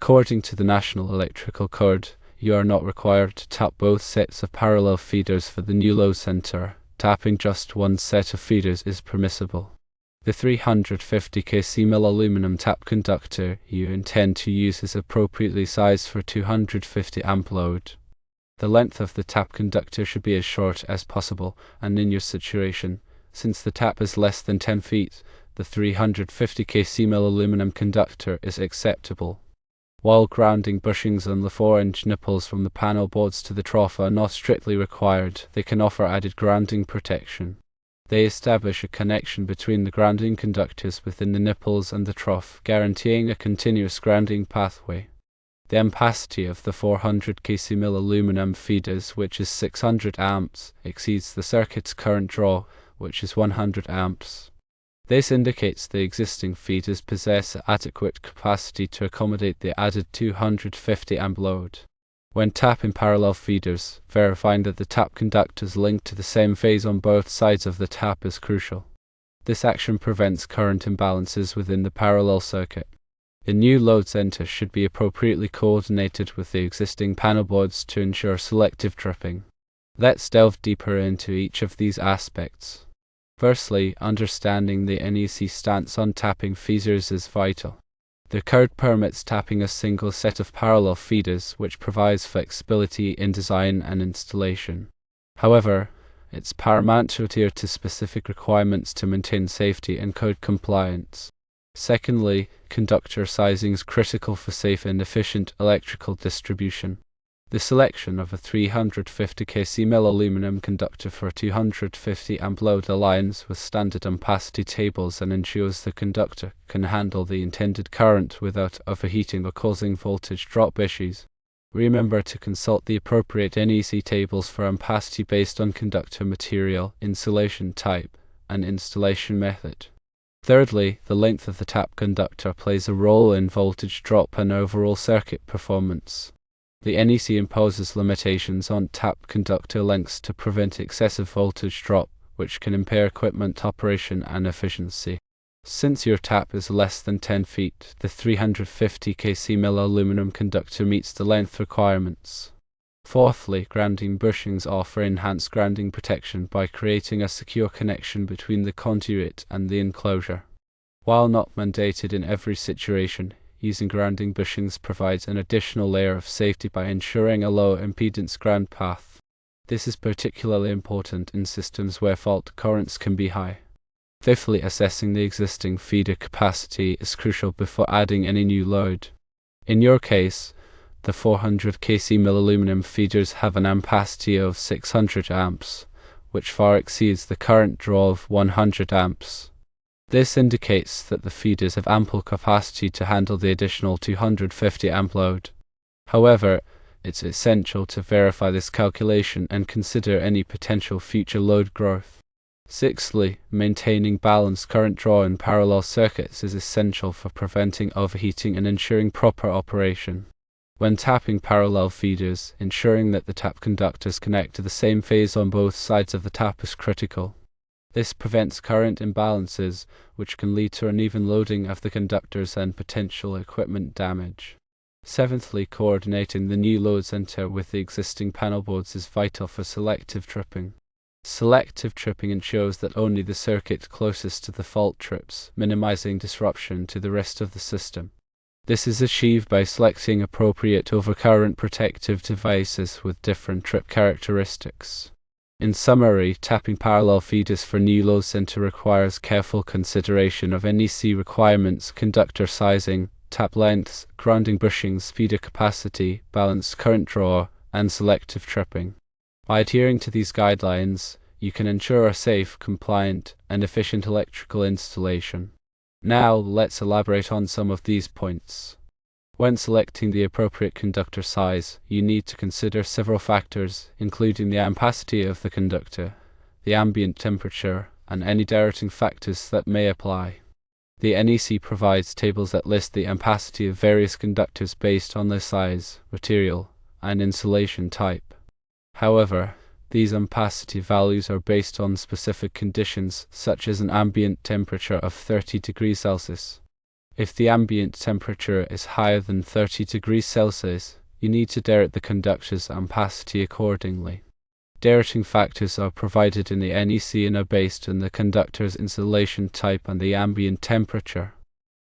According to the National Electrical Code, you are not required to tap both sets of parallel feeders for the new load center. Tapping just one set of feeders is permissible. The 350 kc mil aluminum tap conductor you intend to use is appropriately sized for 250 amp load. The length of the tap conductor should be as short as possible, and in your situation, since the tap is less than 10 feet, the 350 kc mil aluminum conductor is acceptable. While grounding bushings on the 4-inch nipples from the panel boards to the trough are not strictly required, they can offer added grounding protection. They establish a connection between the grounding conductors within the nipples and the trough, guaranteeing a continuous grounding pathway. The ampacity of the 400 kc mil aluminum feeders, which is 600 amps, exceeds the circuit's current draw, which is 100 amps. This indicates the existing feeders possess adequate capacity to accommodate the added 250 amp load. When tapping parallel feeders, verifying that the tap conductors linked to the same phase on both sides of the tap is crucial. This action prevents current imbalances within the parallel circuit. The new load center should be appropriately coordinated with the existing panel boards to ensure selective tripping. Let's delve deeper into each of these aspects. Firstly, understanding the NEC stance on tapping feeders is vital. The code permits tapping a single set of parallel feeders, which provides flexibility in design and installation. However, it's paramount to adhere to specific requirements to maintain safety and code compliance. Secondly, conductor sizing is critical for safe and efficient electrical distribution. The selection of a 350 kc mil aluminum conductor for a 250 amp load aligns with standard ampacity tables and ensures the conductor can handle the intended current without overheating or causing voltage drop issues. Remember to consult the appropriate NEC tables for ampacity based on conductor material, insulation type, and installation method. Thirdly, the length of the tap conductor plays a role in voltage drop and overall circuit performance. The NEC imposes limitations on tap conductor lengths to prevent excessive voltage drop, which can impair equipment operation and efficiency. Since your tap is less than 10 feet, the 350 kc mil aluminum conductor meets the length requirements. Fourthly, grounding bushings offer enhanced grounding protection by creating a secure connection between the conduit and the enclosure. While not mandated in every situation, using grounding bushings provides an additional layer of safety by ensuring a low impedance ground path. This is particularly important in systems where fault currents can be high. Fifthly, assessing the existing feeder capacity is crucial before adding any new load. In your case, the 400 kc mil aluminum feeders have an ampacity of 600 amps, which far exceeds the current draw of 100 amps. This indicates that the feeders have ample capacity to handle the additional 250 amp load. However, it's essential to verify this calculation and consider any potential future load growth. Sixthly, maintaining balanced current draw in parallel circuits is essential for preventing overheating and ensuring proper operation. When tapping parallel feeders, ensuring that the tap conductors connect to the same phase on both sides of the tap is critical. This prevents current imbalances, which can lead to uneven loading of the conductors and potential equipment damage. Seventhly, coordinating the new load center with the existing panel boards is vital for selective tripping. Selective tripping ensures that only the circuit closest to the fault trips, minimizing disruption to the rest of the system. This is achieved by selecting appropriate overcurrent protective devices with different trip characteristics. In summary, tapping parallel feeders for new load center requires careful consideration of NEC requirements, conductor sizing, tap lengths, grounding bushings, feeder capacity, balanced current draw, and selective tripping. By adhering to these guidelines, you can ensure a safe, compliant, and efficient electrical installation. Now, let's elaborate on some of these points. When selecting the appropriate conductor size, you need to consider several factors, including the ampacity of the conductor, the ambient temperature, and any directing factors that may apply. The NEC provides tables that list the ampacity of various conductors based on their size, material, and insulation type. However, these ampacity values are based on specific conditions, such as an ambient temperature of 30 degrees Celsius. If the ambient temperature is higher than 30 degrees Celsius, you need to direct the conductor's ampacity accordingly. Directing factors are provided in the NEC and are based on the conductor's insulation type and the ambient temperature.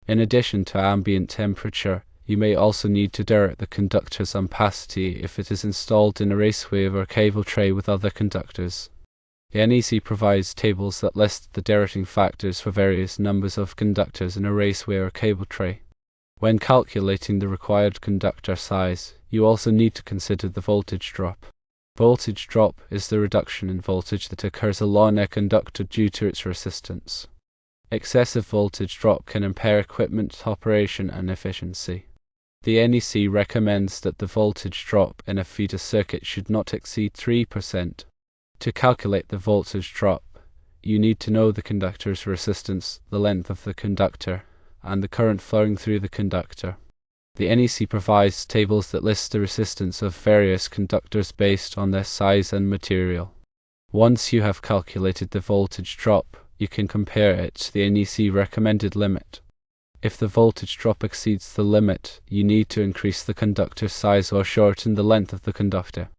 In addition to ambient temperature, you may also need to direct the conductor's ampacity if it is installed in a raceway or cable tray with other conductors. The NEC provides tables that list the directing factors for various numbers of conductors in a raceway or cable tray. When calculating the required conductor size, you also need to consider the voltage drop. Voltage drop is the reduction in voltage that occurs along a conductor due to its resistance. Excessive voltage drop can impair equipment operation and efficiency. The NEC recommends that the voltage drop in a feeder circuit should not exceed 3%. To calculate the voltage drop, you need to know the conductor's resistance, the length of the conductor, and the current flowing through the conductor. The NEC provides tables that list the resistance of various conductors based on their size and material. Once you have calculated the voltage drop, you can compare it to the NEC recommended limit. If the voltage drop exceeds the limit, you need to increase the conductor size or shorten the length of the conductor.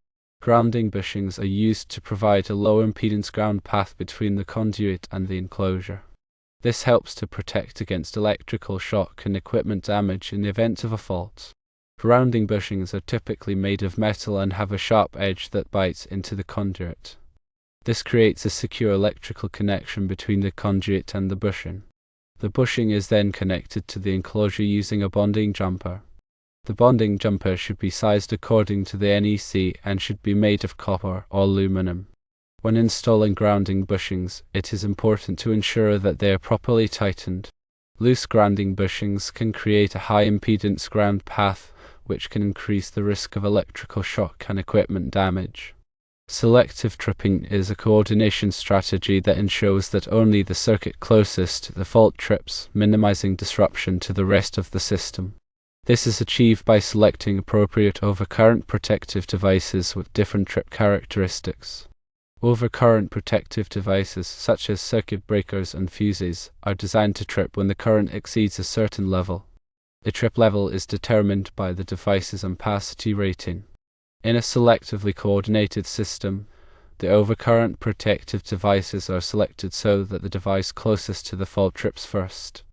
Grounding bushings are used to provide a low impedance ground path between the conduit and the enclosure. This helps to protect against electrical shock and equipment damage in the event of a fault. Grounding bushings are typically made of metal and have a sharp edge that bites into the conduit. This creates a secure electrical connection between the conduit and the bushing. The bushing is then connected to the enclosure using a bonding jumper. The bonding jumper should be sized according to the NEC and should be made of copper or aluminum. When installing grounding bushings, it is important to ensure that they are properly tightened. Loose grounding bushings can create a high impedance ground path, which can increase the risk of electrical shock and equipment damage. Selective tripping is a coordination strategy that ensures that only the circuit closest to the fault trips, minimizing disruption to the rest of the system. This is achieved by selecting appropriate overcurrent protective devices with different trip characteristics. Overcurrent protective devices, such as circuit breakers and fuses, are designed to trip when the current exceeds a certain level. The trip level is determined by the device's ampacity rating. In a selectively coordinated system, the overcurrent protective devices are selected so that the device closest to the fault trips first.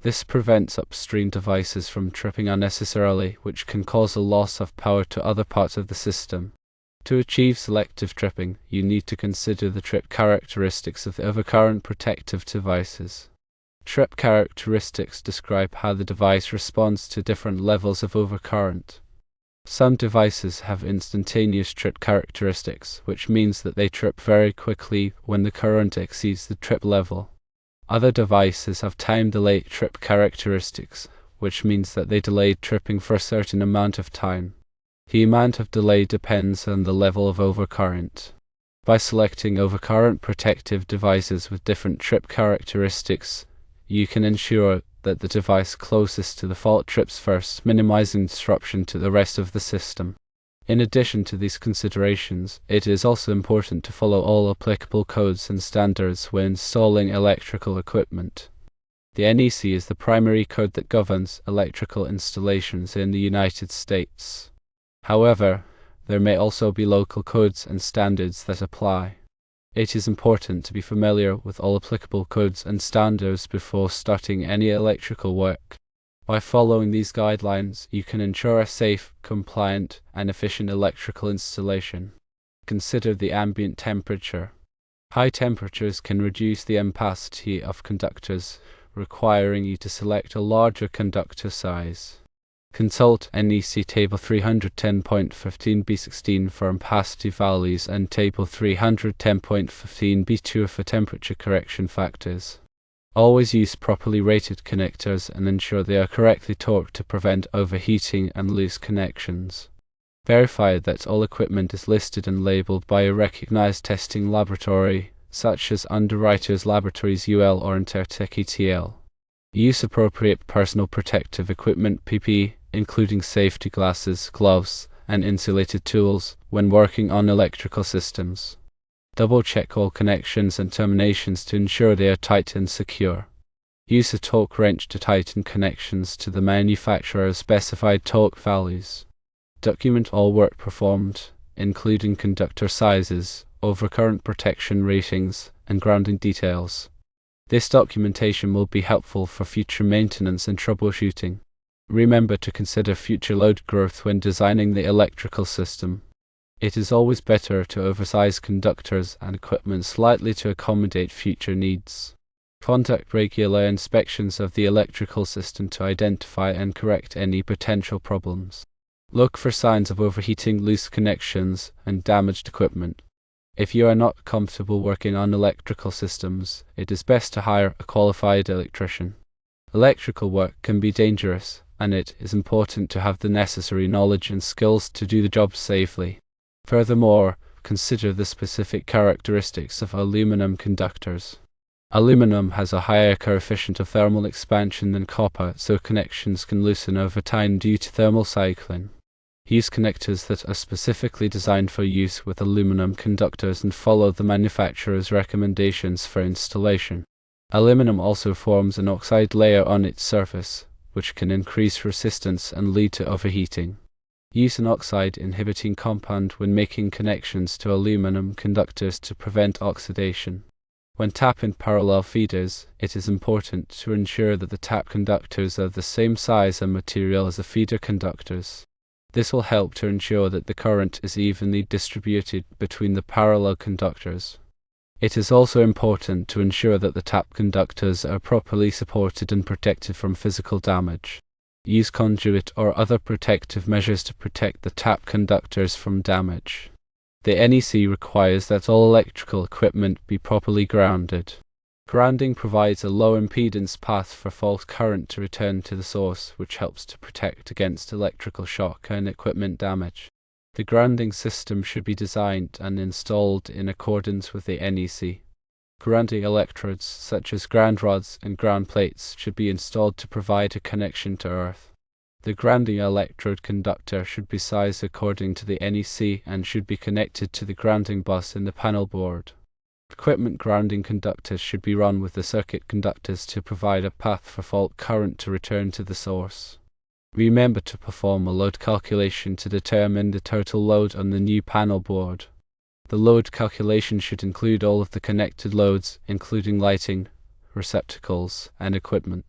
This prevents upstream devices from tripping unnecessarily, which can cause a loss of power to other parts of the system. To achieve selective tripping, you need to consider the trip characteristics of the overcurrent protective devices. Trip characteristics describe how the device responds to different levels of overcurrent. Some devices have instantaneous trip characteristics, which means that they trip very quickly when the current exceeds the trip level. Other devices have time-delayed trip characteristics, which means that they delay tripping for a certain amount of time. The amount of delay depends on the level of overcurrent. By selecting overcurrent protective devices with different trip characteristics, you can ensure that the device closest to the fault trips first, minimizing disruption to the rest of the system. In addition to these considerations, it is also important to follow all applicable codes and standards when installing electrical equipment. The NEC is the primary code that governs electrical installations in the United States. However, there may also be local codes and standards that apply. It is important to be familiar with all applicable codes and standards before starting any electrical work. By following these guidelines, you can ensure a safe, compliant, and efficient electrical installation. Consider the ambient temperature. High temperatures can reduce the ampacity of conductors, requiring you to select a larger conductor size. Consult NEC Table 310.15b16 for ampacity values and Table 310.15b2 for temperature correction factors. Always use properly rated connectors and ensure they are correctly torqued to prevent overheating and loose connections. Verify that all equipment is listed and labeled by a recognized testing laboratory, such as Underwriters Laboratories UL or Intertech ETL. Use appropriate personal protective equipment (PPE), including safety glasses, gloves, and insulated tools, when working on electrical systems. Double-check all connections and terminations to ensure they are tight and secure. Use a torque wrench to tighten connections to the manufacturer's specified torque values. Document all work performed, including conductor sizes, overcurrent protection ratings, and grounding details. This documentation will be helpful for future maintenance and troubleshooting. Remember to consider future load growth when designing the electrical system. It is always better to oversize conductors and equipment slightly to accommodate future needs. Conduct regular inspections of the electrical system to identify and correct any potential problems. Look for signs of overheating, loose connections, and damaged equipment. If you are not comfortable working on electrical systems, it is best to hire a qualified electrician. Electrical work can be dangerous, and it is important to have the necessary knowledge and skills to do the job safely. Furthermore, consider the specific characteristics of aluminum conductors. Aluminum has a higher coefficient of thermal expansion than copper, so connections can loosen over time due to thermal cycling. Use connectors that are specifically designed for use with aluminum conductors and follow the manufacturer's recommendations for installation. Aluminum also forms an oxide layer on its surface, which can increase resistance and lead to overheating. Use an oxide-inhibiting compound when making connections to aluminum conductors to prevent oxidation. When tapping parallel feeders, it is important to ensure that the tap conductors are the same size and material as the feeder conductors. This will help to ensure that the current is evenly distributed between the parallel conductors. It is also important to ensure that the tap conductors are properly supported and protected from physical damage. Use conduit or other protective measures to protect the tap conductors from damage. The NEC requires that all electrical equipment be properly grounded. Grounding provides a low impedance path for fault current to return to the source, which helps to protect against electrical shock and equipment damage. The grounding system should be designed and installed in accordance with the NEC. Grounding electrodes, such as ground rods and ground plates, should be installed to provide a connection to earth. The grounding electrode conductor should be sized according to the NEC and should be connected to the grounding bus in the panel board. Equipment grounding conductors should be run with the circuit conductors to provide a path for fault current to return to the source. Remember to perform a load calculation to determine the total load on the new panel board. The load calculation should include all of the connected loads, including lighting, receptacles, and equipment.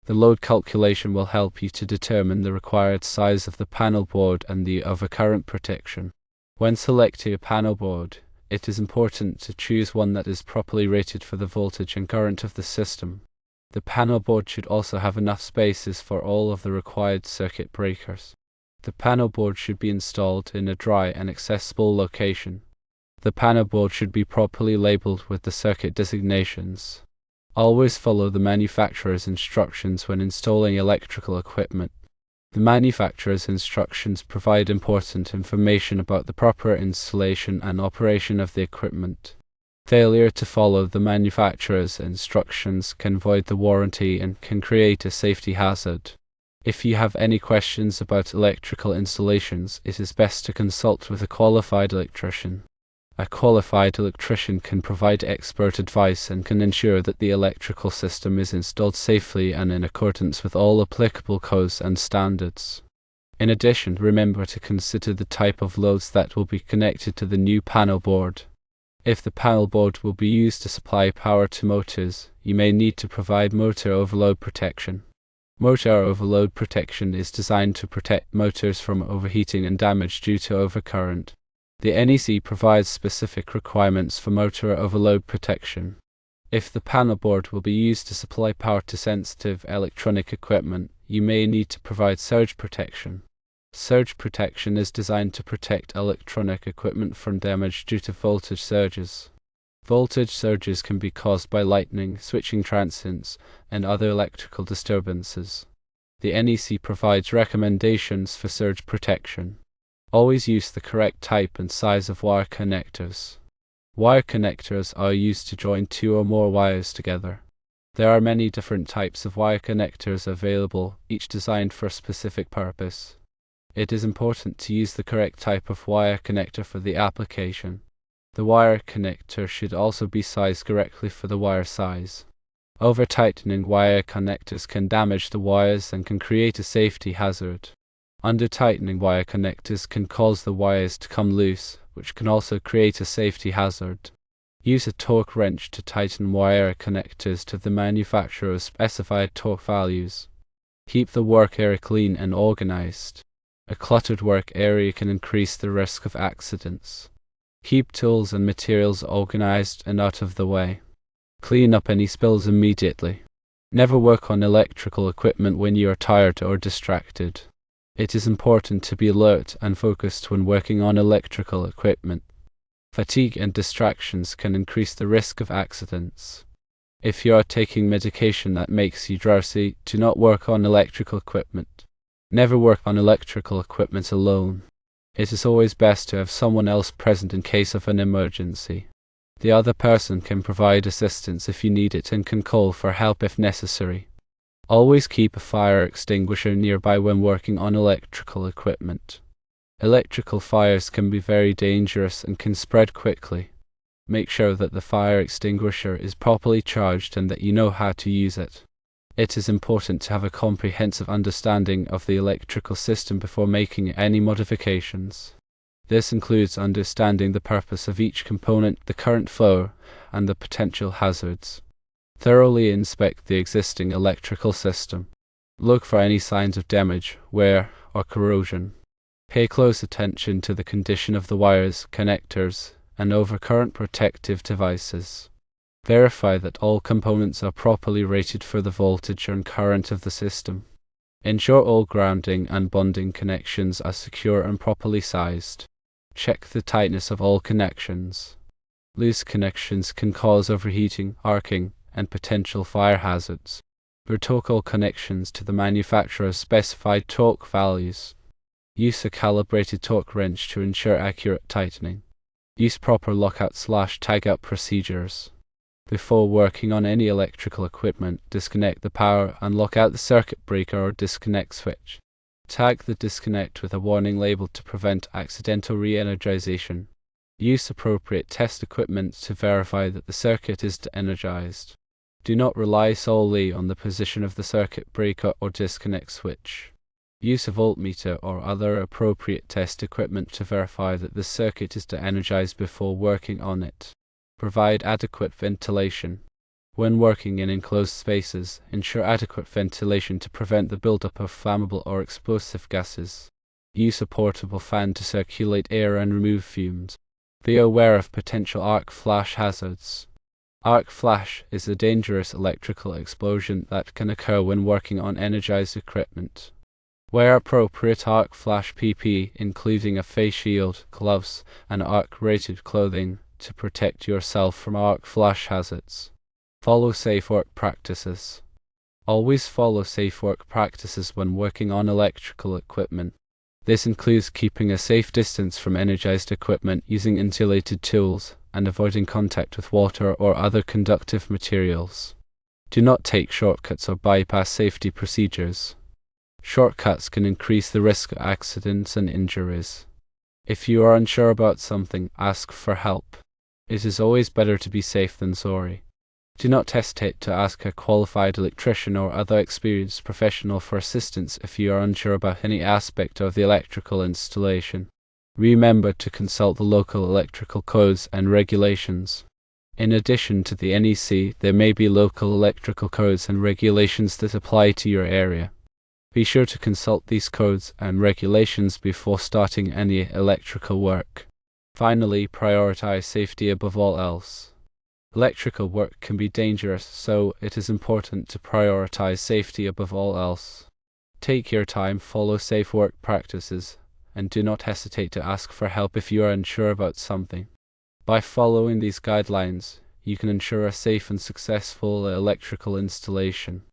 The load calculation will help you to determine the required size of the panel board and the overcurrent protection. When selecting a panel board, it is important to choose one that is properly rated for the voltage and current of the system. The panel board should also have enough spaces for all of the required circuit breakers. The panel board should be installed in a dry and accessible location. The panel board should be properly labeled with the circuit designations. Always follow the manufacturer's instructions when installing electrical equipment. The manufacturer's instructions provide important information about the proper installation and operation of the equipment. Failure to follow the manufacturer's instructions can void the warranty and can create a safety hazard. If you have any questions about electrical installations, it is best to consult with a qualified electrician. A qualified electrician can provide expert advice and can ensure that the electrical system is installed safely and in accordance with all applicable codes and standards. In addition, remember to consider the type of loads that will be connected to the new panel board. If the panel board will be used to supply power to motors, you may need to provide motor overload protection. Motor overload protection is designed to protect motors from overheating and damage due to overcurrent. The NEC provides specific requirements for motor overload protection. If the panel board will be used to supply power to sensitive electronic equipment, you may need to provide surge protection. Surge protection is designed to protect electronic equipment from damage due to voltage surges. Voltage surges can be caused by lightning, switching transients, and other electrical disturbances. The NEC provides recommendations for surge protection. Always use the correct type and size of wire connectors. Wire connectors are used to join two or more wires together. There are many different types of wire connectors available, each designed for a specific purpose. It is important to use the correct type of wire connector for the application. The wire connector should also be sized correctly for the wire size. Over-tightening wire connectors can damage the wires and can create a safety hazard. Under-tightening wire connectors can cause the wires to come loose, which can also create a safety hazard. Use a torque wrench to tighten wire connectors to the manufacturer's specified torque values. Keep the work area clean and organized. A cluttered work area can increase the risk of accidents. Keep tools and materials organized and out of the way. Clean up any spills immediately. Never work on electrical equipment when you are tired or distracted. It is important to be alert and focused when working on electrical equipment. Fatigue and distractions can increase the risk of accidents. If you are taking medication that makes you drowsy, do not work on electrical equipment. Never work on electrical equipment alone. It is always best to have someone else present in case of an emergency. The other person can provide assistance if you need it and can call for help if necessary. Always keep a fire extinguisher nearby when working on electrical equipment. Electrical fires can be very dangerous and can spread quickly. Make sure that the fire extinguisher is properly charged and that you know how to use it. It is important to have a comprehensive understanding of the electrical system before making any modifications. This includes understanding the purpose of each component, the current flow, and the potential hazards. Thoroughly inspect the existing electrical system. Look for any signs of damage, wear, or corrosion. Pay close attention to the condition of the wires, connectors, and overcurrent protective devices. Verify that all components are properly rated for the voltage and current of the system. Ensure all grounding and bonding connections are secure and properly sized. Check the tightness of all connections. Loose connections can cause overheating, arcing, and potential fire hazards. Retorque all connections to the manufacturer's specified torque values. Use a calibrated torque wrench to ensure accurate tightening. Use proper lockout/tagout procedures. Before working on any electrical equipment, disconnect the power and lock out the circuit breaker or disconnect switch. Tag the disconnect with a warning label to prevent accidental re-energization. Use appropriate test equipment to verify that the circuit is de-energized. Do not rely solely on the position of the circuit breaker or disconnect switch. Use a voltmeter or other appropriate test equipment to verify that the circuit is de-energized before working on it. Provide adequate ventilation. When working in enclosed spaces, ensure adequate ventilation to prevent the buildup of flammable or explosive gases. Use a portable fan to circulate air and remove fumes. Be aware of potential arc flash hazards. Arc flash is a dangerous electrical explosion that can occur when working on energized equipment. Wear appropriate arc flash PPE, including a face shield, gloves, and arc-rated clothing to protect yourself from arc flash hazards. Follow safe work practices. Always follow safe work practices when working on electrical equipment. This includes keeping a safe distance from energized equipment, using insulated tools, and avoiding contact with water or other conductive materials. Do not take shortcuts or bypass safety procedures. Shortcuts can increase the risk of accidents and injuries. If you are unsure about something, ask for help. It is always better to be safe than sorry. Do not hesitate to ask a qualified electrician or other experienced professional for assistance if you are unsure about any aspect of the electrical installation. Remember to consult the local electrical codes and regulations. In addition to the NEC, there may be local electrical codes and regulations that apply to your area. Be sure to consult these codes and regulations before starting any electrical work. Finally, prioritize safety above all else. Electrical work can be dangerous, so it is important to prioritize safety above all else. Take your time, follow safe work practices, and do not hesitate to ask for help if you are unsure about something. By following these guidelines, you can ensure a safe and successful electrical installation.